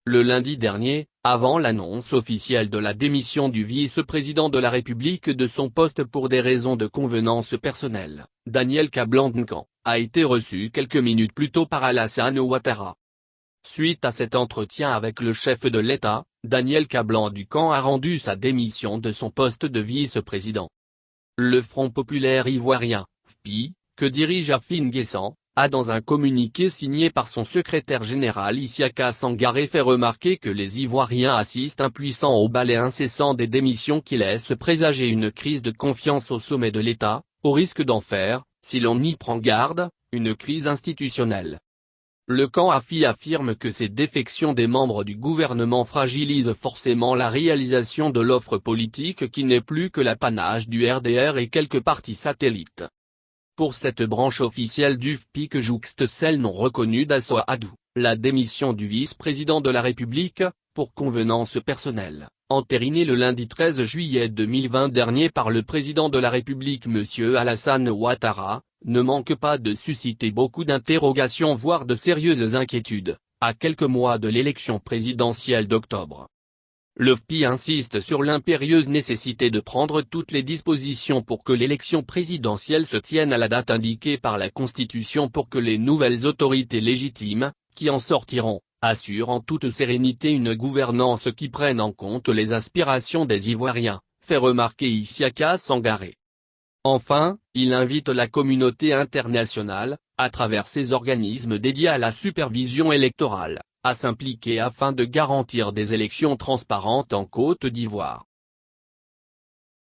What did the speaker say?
Le lundi dernier, avant l'annonce officielle de la démission du vice-président de la République de son poste pour des raisons de convenance personnelle, Daniel Kablan-Duncan a été reçu quelques minutes plus tôt par Alassane Ouattara. Suite à cet entretien avec le chef de l'État, Daniel Kablan-Duncan a rendu sa démission de son poste de vice-président. Le Front populaire ivoirien, FPI, que dirige Afine Guessan, a dans un communiqué signé par son secrétaire général Isiaka Sangaré fait remarquer que les Ivoiriens assistent impuissants au balai incessant des démissions qui laissent présager une crise de confiance au sommet de l'État, au risque d'en faire, si l'on n'y prend garde, une crise institutionnelle. Le camp AFI affirme que ces défections des membres du gouvernement fragilisent forcément la réalisation de l'offre politique qui n'est plus que l'apanage du RDR et quelques partis satellites. Pour cette branche officielle du FPI que jouxte celle non reconnue d'Assa Adou, la démission du vice-président de la République, pour convenance personnelle, entérinée le lundi 13 juillet 2020 dernier par le président de la République M. Alassane Ouattara, ne manque pas de susciter beaucoup d'interrogations voire de sérieuses inquiétudes, à quelques mois de l'élection présidentielle d'octobre. Le FPI insiste sur l'impérieuse nécessité de prendre toutes les dispositions pour que l'élection présidentielle se tienne à la date indiquée par la Constitution pour que les nouvelles autorités légitimes, qui en sortiront, assurent en toute sérénité une gouvernance qui prenne en compte les aspirations des Ivoiriens, fait remarquer Isiaka Sangaré. Enfin, il invite la communauté internationale, à travers ses organismes dédiés à la supervision électorale, à s'impliquer afin de garantir des élections transparentes en Côte d'Ivoire.